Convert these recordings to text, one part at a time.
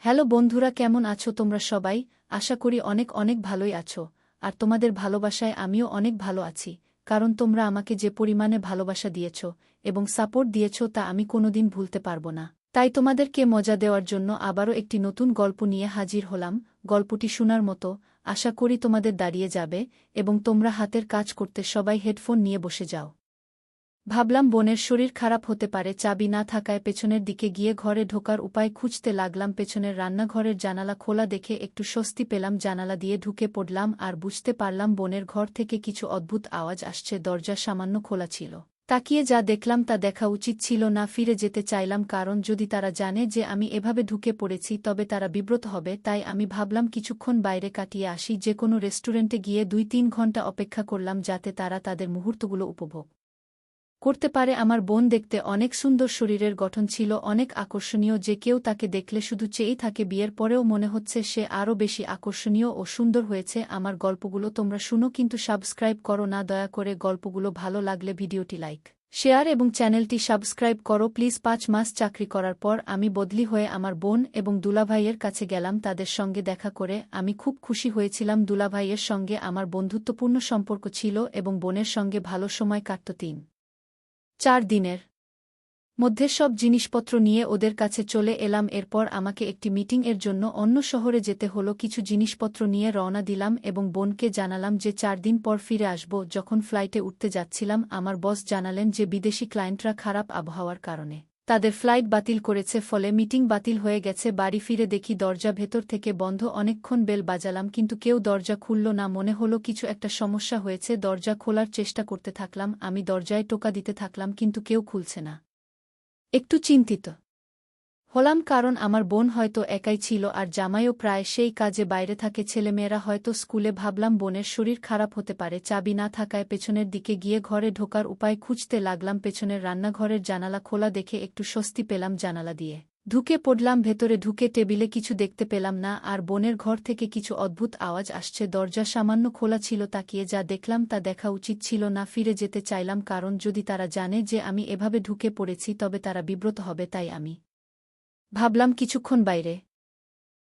Hello বন্ধুরা, কেমন আছো তোমরা সবাই? আশা করি অনেক অনেক ভালোই আছো। আর তোমাদের ভালোবাসায় আমিও অনেক ভালো আছি, কারণ তোমরা আমাকে যে পরিমাণে ভালোবাসা দিয়েছ এবং সাপোর্ট দিয়েছ তা আমি কোনোদিন ভুলতে পারবো না। তাই তোমাদেরকে মজা দেওয়ার জন্য আবারও একটি নতুন গল্প নিয়ে হাজির হলাম। গল্পটি শোনার মতো, আশা করি তোমাদের দাঁড়িয়ে যাবে এবং তোমরা হাতের কাজ করতে সবাই হেডফোন নিয়ে বসে যাও। ভাবলাম বোনের শরীর খারাপ হতে পারে, চাবি না থাকায় পেছনের দিকে গিয়ে ঘরে ঢোকার উপায় খুঁজতে লাগলাম। পেছনের রান্নাঘরের জানালা খোলা দেখে একটু স্বস্তি পেলাম। জানালা দিয়ে ঢুকে পড়লাম আর বুঝতে পারলাম বোনের ঘর থেকে কিছু অদ্ভুত আওয়াজ আসছে। দরজা সামান্য খোলা ছিল। তাকিয়ে যা দেখলাম তা দেখা উচিত ছিল না। ফিরে যেতে চাইলাম, কারণ যদি তারা জানে যে আমি এভাবে ঢুকে পড়েছি তবে তারা বিব্রত হবে। তাই আমি ভাবলাম কিছুক্ষণ বাইরে কাটিয়ে আসি। যে কোনো রেস্টুরেন্টে গিয়ে ২-৩ ঘন্টা অপেক্ষা করলাম যাতে তারা তাদের মুহূর্তগুলো উপভোগ করতে পারে। আমার বোন দেখতে অনেক সুন্দর, শরীরের গঠন ছিল অনেক আকর্ষণীয়, যে কেউ তাকে দেখলে শুধু চেয়েই থাকে। বিয়ের পরেও মনে হচ্ছে সে আরও বেশি আকর্ষণীয় ও সুন্দর হয়েছে। আমার গল্পগুলো তোমরা শুনো, কিন্তু সাবস্ক্রাইব করো না দয়া করে। গল্পগুলো ভালো লাগলে ভিডিওটি লাইক, শেয়ার এবং চ্যানেলটি সাবস্ক্রাইব করো প্লিজ। ৫ মাস চাকরি করার পর আমি বদলি হয়ে আমার বোন এবং দুলাভাইয়ের কাছে গেলাম। তাদের সঙ্গে দেখা করে আমি খুব খুশি হয়েছিলাম। দুলাভাইয়ের সঙ্গে আমার বন্ধুত্বপূর্ণ সম্পর্ক ছিল এবং বোনের সঙ্গে ভালো সময় কাটত। ৩-৪ দিনের মধ্যে সব জিনিসপত্র নিয়ে ওদের কাছে চলে এলাম। এরপর আমাকে একটি মিটিং এর জন্য অন্য শহরে যেতে হলো। কিছু জিনিসপত্র নিয়ে রওনা দিলাম এবং বোনকে জানালাম যে ৪ দিন পর ফিরে আসব। যখন ফ্লাইটে উঠতে যাচ্ছিলাম আমার বস জানালেন যে বিদেশি ক্লায়েন্টরা খারাপ আবহাওয়ার কারণে তাদের ফ্লাইট বাতিল করেছে, ফলে মিটিং বাতিল হয়ে গেছে। বাড়ি ফিরে দেখি দরজা ভেতর থেকে বন্ধ। অনেকক্ষণ বেল বাজালাম কিন্তু কেউ দরজা খুলল না। মনে হলো কিছু একটা সমস্যা হয়েছে। দরজা খোলার চেষ্টা করতে থাকলাম। আমি দরজায় টোকা দিতে থাকলাম কিন্তু কেউ খুলছে না। একটু চিন্তিত হলাম, কারণ আমার বোন হয়তো একাই ছিল আর জামাইও প্রায় সেই কাজে বাইরে থাকে। ছেলেমেয়েরা হয়তো স্কুলে। ভাবলাম বোনের শরীর খারাপ হতে পারে। চাবি না থাকায় পেছনের দিকে গিয়ে ঘরে ঢোকার উপায় খুঁজতে লাগলাম। পেছনের রান্নাঘরের জানালা খোলা দেখে একটু স্বস্তি পেলাম। জানালা দিয়ে ঢুকে পড়লাম। ভেতরে ঢুকে টেবিলে কিছু দেখতে পেলাম না, আর বোনের ঘর থেকে কিছু অদ্ভুত আওয়াজ আসছে। দরজা সামান্য খোলা ছিল। তাকিয়ে যা দেখলাম তা দেখা উচিত ছিল না। ফিরে যেতে চাইলাম, কারণ যদি তারা জানে যে আমি এভাবে ঢুকে পড়েছি তবে তারা বিব্রত হবে। তাই আমি ভাবলাম কিছুক্ষণ বাইরে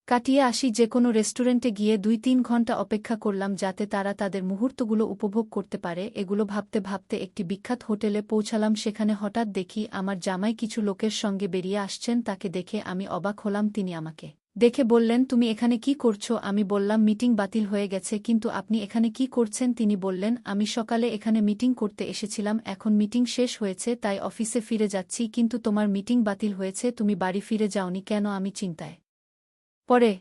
কাটিয়ে আসি। যে কোনো রেস্টুরেন্টে গিয়ে ২-৩ ঘন্টা অপেক্ষা করলাম যাতে তারা তাদের মুহূর্তগুলো উপভোগ করতে পারে। এগুলো ভাবতে ভাবতে একটি বিখ্যাত হোটেলে পৌঁছালাম। সেখানে হঠাৎ দেখি আমার জামাই কিছু লোকের সঙ্গে বেরিয়ে আসছেন। তাকে দেখে আমি অবাক হলাম। তিনি আমাকে দেখে বললেন, তুমি এখানে কি করছো? আমি বললাম, মিটিং বাতিল হয়ে গেছে। কিন্তু আপনি এখানে কি করছেন? তিনি বললেন, আমি সকালে এখানে মিটিং করতে এসেছিলাম, এখন মিটিং শেষ হয়েছে তাই অফিসে ফিরে যাচ্ছি। কিন্তু তোমার মিটিং বাতিল হয়েছে, তুমি বাড়ি ফিরে যাওনি কেন? আমি চিন্তায় পরে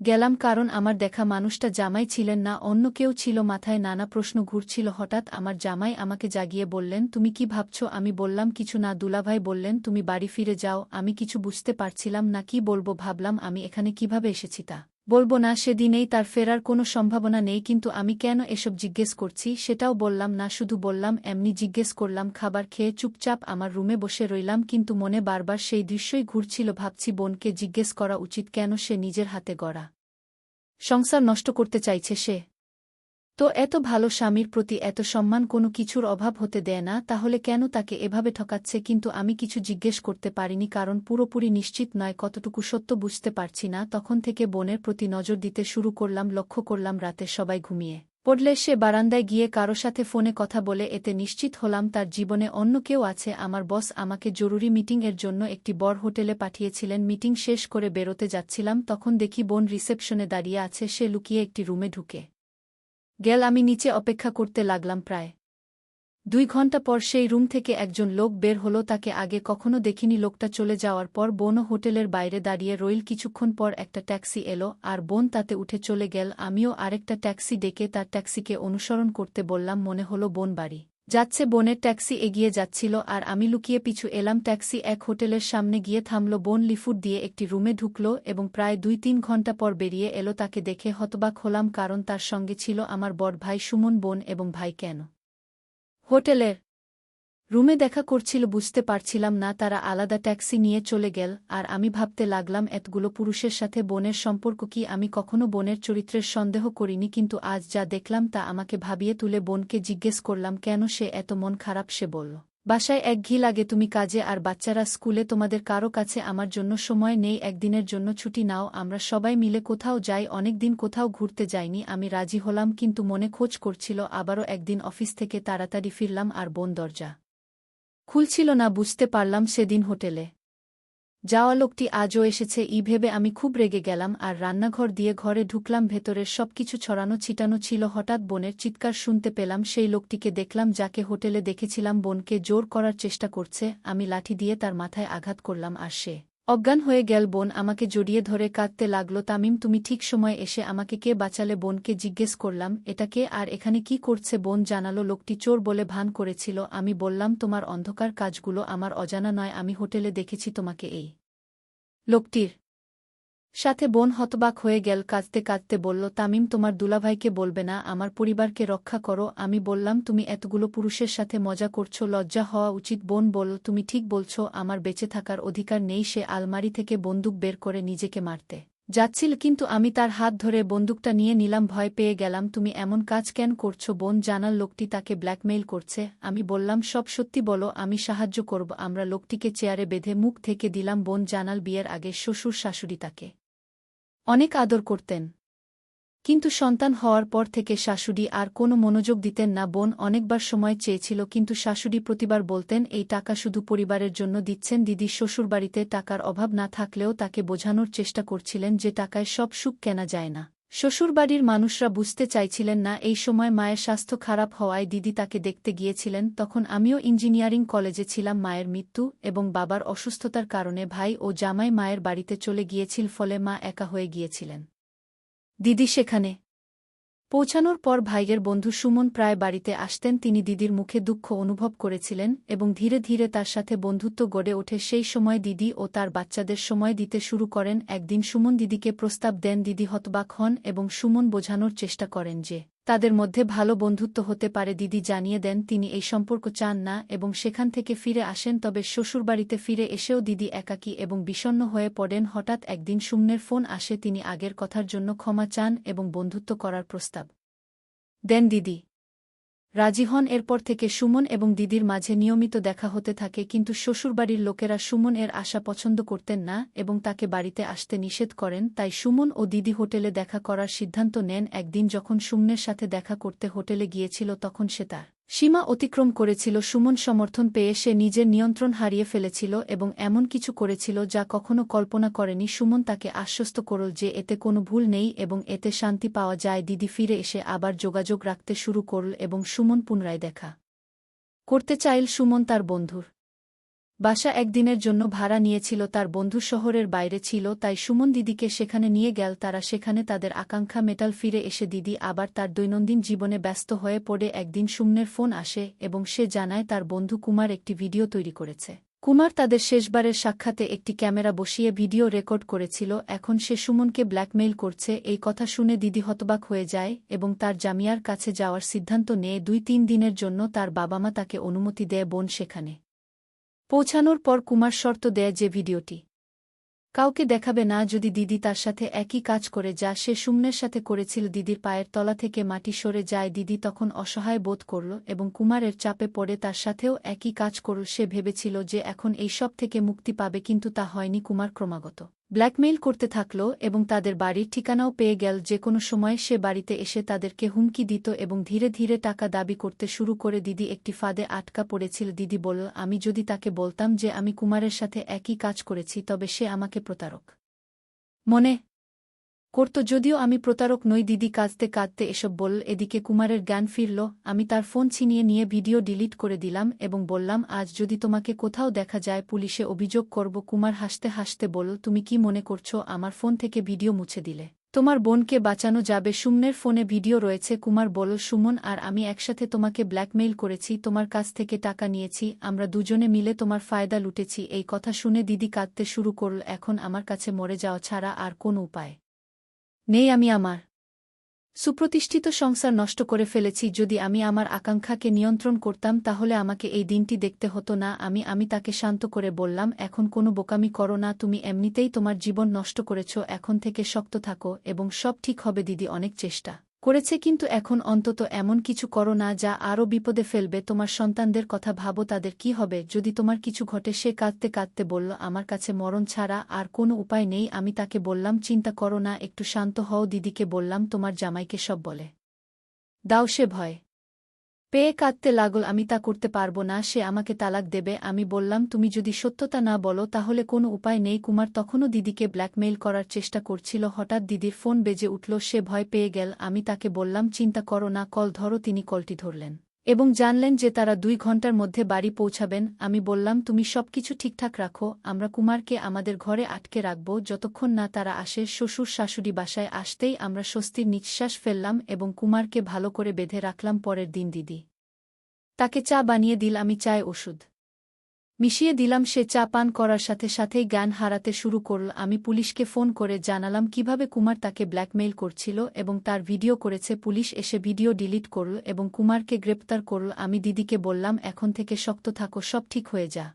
গেলাম, কারণ আমার দেখা মানুষটা জামাই ছিলেন না, অন্য কেউ ছিল। মাথায় নানা প্রশ্ন ঘুরছিল। হঠাৎ আমার জামাই আমাকে জাগিয়ে বললেন, তুমি কি ভাবছ? আমি বললাম, কিছু না। দুলাভাই বললেন, তুমি বাড়ি ফিরে যাও। আমি কিছু বুঝতে পারছিলাম না কি বলবো। ভাবলাম আমি এখানে কিভাবে এসেছি তা বলবো না। সেদিনেই তার ফেরার কোনো সম্ভাবনা নেই, কিন্তু আমি কেন এসব জিজ্ঞেস করছি সেটাও বললাম না। শুধু বললাম, এমনি জিজ্ঞেস করলাম। খাবার খেয়ে চুপচাপ আমার রুমে বসে রইলাম, কিন্তু মনে বারবার সেই দৃশ্যই ঘুরছিল। ভাবছি বোনকে জিজ্ঞেস করা উচিত, কেন সে নিজের হাতে গড়া সংসার নষ্ট করতে চাইছে। সে তো এত ভালো, স্বামীর প্রতি এত সম্মান, কোনো কিছুর অভাব হতে দেয় না, তাহলে কেন তাকে এভাবে ঠকাচ্ছে? কিন্তু আমি কিছু জিজ্ঞেস করতে পারিনি, কারণ পুরোপুরি নিশ্চিত নয় কতটুকু সত্য বুঝতে পারছি না। তখন থেকে বোনের প্রতি নজর দিতে শুরু করলাম। লক্ষ্য করলাম রাতে সবাই ঘুমিয়ে পড়লে সে বারান্দায় গিয়ে কারো সাথে ফোনে কথা বলে। এতে নিশ্চিত হলাম তার জীবনে অন্য কেউ আছে। আমার বস আমাকে জরুরি মিটিং এর জন্য একটি বড় হোটেলে পাঠিয়েছিলেন। মিটিং শেষ করে বেরোতে যাচ্ছিলাম, তখন দেখি বোন রিসেপশনে দাঁড়িয়ে আছে। সে লুকিয়ে একটি রুমে ঢুকে গেল। আমি নিচে অপেক্ষা করতে লাগলাম। প্রায় ২ ঘন্টা পর সেই রুম থেকে একজন লোক বের হলো। তাকে আগে কখনো দেখিনি। লোকটা চলে যাওয়ার পর বোনও হোটেলের বাইরে দাঁড়িয়ে রইল। কিছুক্ষণ পর একটা ট্যাক্সি এলো আর বোন তাতে উঠে চলে গেল। আমিও আরেকটা ট্যাক্সি ডেকে তার ট্যাক্সিকে অনুসরণ করতে বললাম। মনে হলো বোন বাড়ি যাচ্ছে। বোনের ট্যাক্সি এগিয়ে যাচ্ছিল আর আমি লুকিয়ে পিছু এলাম। ট্যাক্সি এক হোটেলের সামনে গিয়ে থামল। বোন লিফট দিয়ে একটি রুমে ঢুকল এবং প্রায় ২-৩ ঘন্টা পর বেরিয়ে এলো। তাকে দেখে হতবাক হলাম, কারণ তার সঙ্গে ছিল আমার বড় ভাই সুমন। বোন এবং ভাই কেন হোটেলের রুমে দেখা করছিল বুঝতে পারছিলাম না। তারা আলাদা ট্যাক্সি নিয়ে চলে গেল আর আমি ভাবতে লাগলাম, এতগুলো পুরুষের সাথে বোনের সম্পর্ক কি? আমি কখনো বোনের চরিত্রের সন্দেহ করিনি, কিন্তু আজ যা দেখলাম তা আমাকে ভাবিয়ে তুলে। বোনকে জিজ্ঞেস করলাম কেন সে এত মন খারাপ। সে বলল, বাসায় একঘি লাগে, তুমি কাজে আর বাচ্চারা স্কুলে, তোমাদের কারো কাছে আমার জন্য সময় নেই। একদিনের জন্য ছুটি নাও, আমরা সবাই মিলে কোথাও যাই। অনেকদিন কোথাও ঘুরতে যাইনি। আমি রাজি হলাম, কিন্তু মনে খোঁজ করছিল। আবারও একদিন অফিস থেকে তাড়াতাড়ি ফিরলাম আর বোন দরজা খুলছিল না। বুঝতে পারলাম সেদিন হোটেলে যাওয়া লোকটি আজও এসেছে। ভেবে আমি খুব রেগে গেলাম আর রান্নাঘর দিয়ে ঘরে ঢুকলাম। ভেতরের সবকিছু ছড়ানো ছিটানো ছিল। হঠাৎ বোনের চিৎকার শুনতে পেলাম। সেই লোকটিকে দেখলাম যাকে হোটেলে দেখেছিলাম। বোনকে জোর করার চেষ্টা করছে। আমি লাঠি দিয়ে তার মাথায় আঘাত করলাম আর সে অজ্ঞান হয়ে গেল। বোন আমাকে জড়িয়ে ধরে কাঁদতে লাগল। তামিম, তুমি ঠিক সময় এসে আমাকে কে বাঁচালে। বোনকে জিজ্ঞেস করলাম, এটা কে আর এখানে কি করছে? বোন জানালো, লোকটি চোর বলে ভান করেছিল। আমি বললাম, তোমার অন্ধকার কাজগুলো আমার অজানা নয়। আমি হোটেলে দেখেছি তোমাকে এই লোকটির সাথে। বোন হতবাক হয়ে গেল, কাঁদতে কাঁদতে বলল, তামিম, তোমার দুলাভাইকে বলবে না? আমার পরিবারকে রক্ষা করো। আমি বললাম, তুমি এতগুলো পুরুষের সাথে মজা করছো, লজ্জা হওয়া উচিত। বোন বলল, তুমি ঠিক বলছো, আমার বেঁচে থাকার অধিকার নেই। সে আলমারি থেকে বন্দুক বের করে নিজেকে মারতে যাচ্ছিল, কিন্তু আমি তার হাত ধরে বন্দুকটা নিয়ে নিলাম। ভয় পেয়ে গেলাম। তুমি এমন কাজ কেন করছো? বোন জানাল, লোকটি তাকে ব্ল্যাকমেইল করছে। আমি বললাম, সব সত্যি বলো, আমি সাহায্য করব। আমরা লোকটিকে চেয়ারে বেঁধে মুখ থেকে দিলাম। বোন জানাল, বিয়ের আগে শ্বশুর শাশুড়ি তাকে অনেক আদর করতেন, কিন্তু সন্তান হওয়ার পর থেকে শাশুড়ি আর কোনো মনোযোগ দিতেন না। বোন অনেকবার সময় চেয়েছিল, কিন্তু শাশুড়ি প্রতিবার বলতেন, এই টাকা শুধু পরিবারের জন্য দিচ্ছেন। দিদি শ্বশুরবাড়িতে টাকার অভাব না থাকলেও তাকে বোঝানোর চেষ্টা করছিলেন যে টাকায় সব সুখ কেনা যায় না। শ্বশুরবাড়ির মানুষরা বুঝতে চাইছিলেন না। এই সময় মায়ের স্বাস্থ্য খারাপ হওয়ায় দিদি তাকে দেখতে গিয়েছিলেন। তখন আমিও ইঞ্জিনিয়ারিং কলেজে ছিলাম। মায়ের মৃত্যু এবং বাবার অসুস্থতার কারণে ভাই ও জামাই মায়ের বাড়িতে চলে গিয়েছিল, ফলে মা একা হয়ে গিয়েছিলেন। দিদি সেখানে পৌঁছানোর পর ভাইয়ের বন্ধু সুমন প্রায় বাড়িতে আসতেন। তিনি দিদির মুখে দুঃখ অনুভব করেছিলেন এবং ধীরে ধীরে তার সাথে বন্ধুত্ব গড়ে ওঠে। সেই সময় দিদি ও তার বাচ্চাদের সময় দিতে শুরু করেন। একদিন সুমন দিদিকে প্রস্তাব দেন। দিদি হতবাক হন এবং সুমন বোঝানোর চেষ্টা করেন যে তাদের মধ্যে ভালো বন্ধুত্ব হতে পারে। দিদি জানিয়ে দেন তিনি এই সম্পর্ক চান না এবং সেখান থেকে ফিরে আসেন। তবে শ্বশুরবাড়িতে ফিরে এসেও দিদি একাকী এবং বিষণ্ণ হয়ে পড়েন। হঠাৎ একদিন সুমনের ফোন আসে। তিনি আগের কথার জন্য ক্ষমা চান এবং বন্ধুত্ব করার প্রস্তাব দেন। দিদি রাজি হন। এরপর থেকে সুমন এবং দিদির মাঝে নিয়মিত দেখা হতে থাকে, কিন্তু শ্বশুরবাড়ির লোকেরা সুমন এর আশা পছন্দ করতেন না এবং তাকে বাড়িতে আসতে নিষেধ করেন। তাই সুমন ও দিদি হোটেলে দেখা করার সিদ্ধান্ত নেন। একদিন যখন সুমনের সাথে দেখা করতে হোটেলে গিয়েছিল, তখন সে তার সীমা অতিক্রম করেছিল। সুমন সমর্থন পেয়ে সে নিজের নিয়ন্ত্রণ হারিয়ে ফেলেছিল এবং এমন কিছু করেছিল যা কখনো কল্পনা করেনি। সুমন তাকে আশ্বস্ত করল যে এতে কোনো ভুল নেই এবং এতে শান্তি পাওয়া যায়। দিদি ফিরে এসে আবার যোগাযোগ রাখতে শুরু করল এবং সুমন পুনরায় দেখা করতে চাইল। সুমন তার বন্ধুর বাসা একদিনের জন্য ভাড়া নিয়েছিল। তার বন্ধু শহরের বাইরে ছিল, তাই সুমন দিদিকে সেখানে নিয়ে গেল। তারা সেখানে তাদের আকাঙ্ক্ষা মেটাল। ফিরে এসে দিদি আবার তার দৈনন্দিন জীবনে ব্যস্ত হয়ে পড়ে। একদিন সুমনের ফোন আসে এবং সে জানায় তার বন্ধু কুমার একটি ভিডিও তৈরি করেছে। কুমার তাদের শেষবারের সাক্ষাতে একটি ক্যামেরা বসিয়ে ভিডিও রেকর্ড করেছিল। এখন সে সুমনকে ব্ল্যাকমেইল করছে। এই কথা শুনে দিদি হতবাক হয়ে যায় এবং তার জামিয়ার কাছে যাওয়ার সিদ্ধান্ত নেয়। 2-3 দিনের জন্য তার বাবা মা তাকে অনুমতি দেয়। বোন সেখানে পৌঁছানোর পর কুমার শর্ত দেয় যে ভিডিওটি কাউকে দেখাবে না যদি দিদি তার সাথে একই কাজ করে যা সে সুমনের সাথে করেছিল। দিদির পায়ের তলা থেকে মাটি সরে যায়। দিদি তখন অসহায় বোধ করল এবং কুমারের চাপে পড়ে তার সাথেও একই কাজ করল। সে ভেবেছিল যে এখন এই সব থেকে মুক্তি পাবে, কিন্তু তা হয়নি। কুমার ক্রমাগত ব্ল্যাকমেইল করতে থাকল এবং তাদের বাড়ির ঠিকানাও পেয়ে গেল। যে কোনো সময় সে বাড়িতে এসে তাদেরকে হুমকি দিত এবং ধীরে ধীরে টাকা দাবি করতে শুরু করে। দিদি একটি ফাঁদে আটকা পড়েছিল। দিদি বলল, আমি যদি তাকে বলতাম যে আমি কুমারের সাথে একই কাজ করেছি, তবে সে আমাকে প্রতারক মনে করত, যদিও আমি প্রতারক নই। দিদি কাঁদতে কাঁদতে এসব বলল। এদিকে কুমারের জ্ঞান ফিরল। আমি তার ফোন ছিনিয়ে নিয়ে ভিডিও ডিলিট করে দিলাম এবং বললাম, আজ যদি তোমাকে কোথাও দেখা যায় পুলিশে অভিযোগ করব। কুমার হাসতে হাসতে বলল, তুমি কি মনে করছো আমার ফোন থেকে ভিডিও মুছে দিলে তোমার বোনকে বাঁচানো যাবে? সুমনের ফোনে ভিডিও রয়েছে। কুমার বলল, সুমন আর আমি একসাথে তোমাকে ব্ল্যাকমেইল করেছি, তোমার কাছ থেকে টাকা নিয়েছি, আমরা দুজনে মিলে তোমার ফায়দা লুটেছি। এই কথা শুনে দিদি কাঁদতে শুরু করল। এখন আমার কাছে মরে যাওয়া ছাড়া আর কোনো উপায় নেই। আমি আমার সুপ্রতিষ্ঠিত সংসার নষ্ট করে ফেলেছি। যদি আমি আমার আকাঙ্ক্ষাকে নিয়ন্ত্রণ করতাম তাহলে আমাকে এই দিনটি দেখতে হতো না। আমি তাকে শান্ত করে বললাম, এখন কোনো বোকামি করো না, তুমি এমনিতেই তোমার জীবন নষ্ট করেছ। এখন থেকে শক্ত থাকো এবং সব ঠিক হবে। দিদি অনেক চেষ্টা করেছে, কিন্তু এখন অন্তত এমন কিছু করো না যা আরও বিপদে ফেলবে তোমার সন্তানদের কথা ভাবো, তাদের কি হবে যদি তোমার কিছু ঘটে। সে কাঁদতে কাঁদতে বলল, আমার কাছে মরণ ছাড়া আর কোনো উপায় নেই। আমি তাকে বললাম, চিন্তা করো না, একটু শান্ত হও। দিদিকে বললাম, তোমার জামাইকে সব বলে দাও। সে ভয় পেয়ে কাঁদতে লাগল, আমি তা করতে পারব না, সে আমাকে তালাক দেবে। আমি বললাম, তুমি যদি সত্যতা না বলো তাহলে কোনো উপায় নেই। কুমার তখনও দিদিকে ব্ল্যাকমেইল করার চেষ্টা করছিল। হঠাৎ দিদির ফোন বেজে উঠল, সে ভয় পেয়ে গেল। আমি তাকে বললাম, চিন্তা করো না, কল ধরো। তিনি কলটি ধরলেন এবং জানলেন যে তারা 2 ঘন্টার মধ্যে বাড়ি পৌঁছাবেন। আমি বললাম, তুমি সবকিছু ঠিকঠাক রাখো, আমরা কুমারকে আমাদের ঘরে আটকে রাখব যতক্ষণ না তারা আসে। শ্বশুর শাশুড়ি বাসায় আসতেই আমরা স্বস্তির নিঃশ্বাস ফেললাম এবং কুমারকে ভালো করে বেঁধে রাখলাম। পরের দিন দিদি তাকে চা বানিয়ে দিল, আমি চায়ে ওষুধ মিশিয়ে দিলাম। সে চা পান করার সাথে সাথেই জ্ঞান হারাতে শুরু করল। আমি পুলিশকে ফোন করে জানালাম কিভাবে কুমার তাকে ব্ল্যাকমেইল করছিল এবং তার ভিডিও করেছে। পুলিশ এসে ভিডিও ডিলিট করল এবং কুমারকে গ্রেপ্তার করল। আমি দিদিকে বললাম, এখন থেকে শক্ত থাকো, সব ঠিক হয়ে যা।